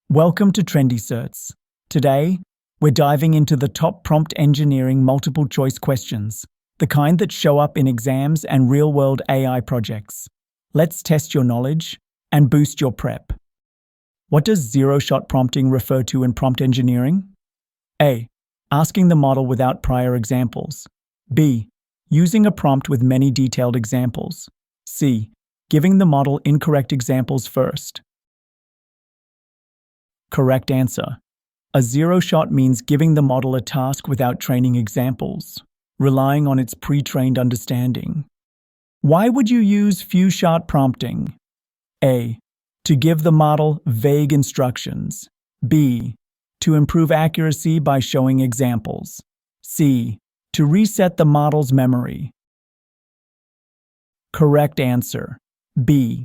Welcome to Trendy Certs. Today, we're diving into the top prompt engineering multiple choice questions, the kind that show up in exams and real-world AI projects. Let's test your knowledge and boost your prep. What does zero-shot prompting refer to in prompt engineering? A. Asking the model without prior examples. B. Using a prompt with many detailed examples. C. Giving the model incorrect examples first. Correct answer. A zero-shot means giving the model a task without training examples, relying on its pre-trained understanding. Why would you use few-shot prompting? A. To give the model vague instructions. B. To improve accuracy by showing examples. C. To reset the model's memory. Correct answer. B.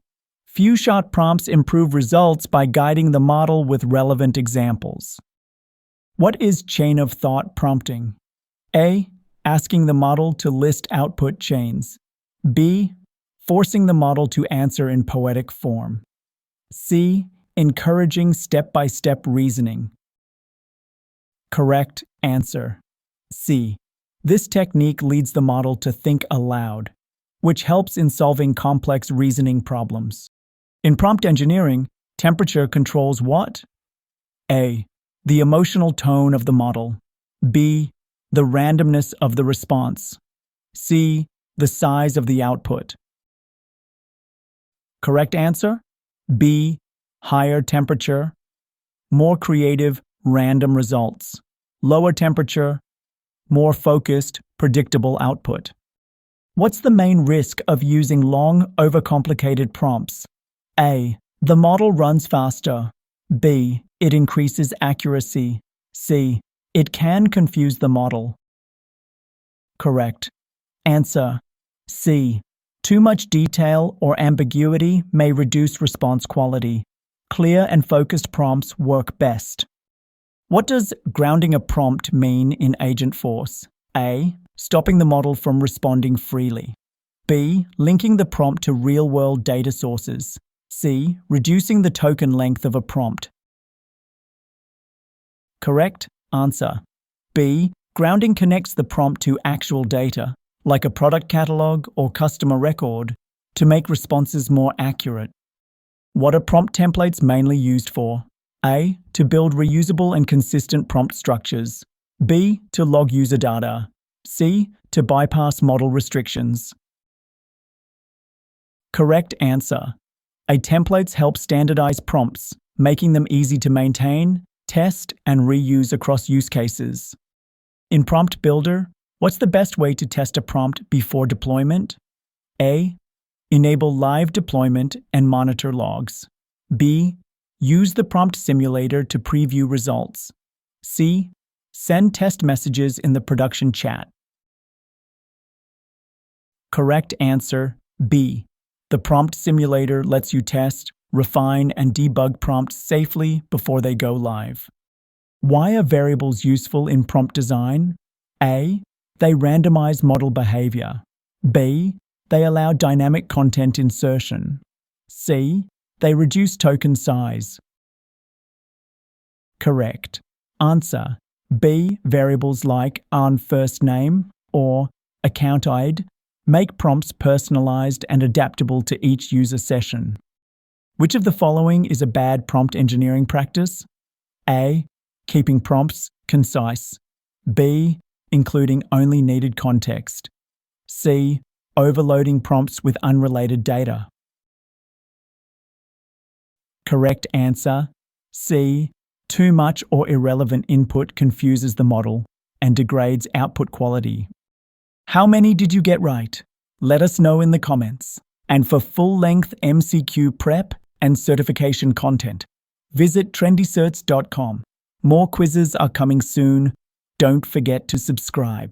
Few-shot prompts improve results by guiding the model with relevant examples. What is chain of thought prompting? A. Asking the model to list output chains. B. Forcing the model to answer in poetic form. C. Encouraging step-by-step reasoning. Correct answer. C. This technique leads the model to think aloud, which helps in solving complex reasoning problems. In prompt engineering, temperature controls what? A. The emotional tone of the model. B. The randomness of the response. C. The size of the output. Correct answer? B. Higher temperature. More creative, random results. Lower temperature. More focused, predictable output. What's the main risk of using long, overcomplicated prompts? A. The model runs faster. B. It increases accuracy. C. It can confuse the model. Correct. Answer. C. Too much detail or ambiguity may reduce response quality. Clear and focused prompts work best. What does grounding a prompt mean in AgentForce? A. Stopping the model from responding freely. B. Linking the prompt to real-world data sources. C. Reducing the token length of a prompt. Correct answer. B. Grounding connects the prompt to actual data, like a product catalog or customer record, to make responses more accurate. What are prompt templates mainly used for? A. To build reusable and consistent prompt structures. B. To log user data. C. To bypass model restrictions. Correct answer. A templates help standardize prompts, making them easy to maintain, test, and reuse across use cases. In Prompt Builder, what's the best way to test a prompt before deployment? A. Enable live deployment and monitor logs. B. Use the prompt simulator to preview results. C. Send test messages in the production chat. Correct answer. B. The prompt simulator lets you test, refine, and debug prompts safely before they go live. Why are variables useful in prompt design? A. They randomize model behavior. B. They allow dynamic content insertion. C. They reduce token size. Correct answer. B. Variables like first name or account ID make prompts personalized and adaptable to each user session. Which of the following is a bad prompt engineering practice? A. Keeping prompts concise. B. Including only needed context. C. Overloading prompts with unrelated data. Correct answer. C. Too much or irrelevant input confuses the model and degrades output quality. How many did you get right? Let us know in the comments. And for full-length MCQ prep and certification content, visit trendycerts.com. More quizzes are coming soon. Don't forget to subscribe.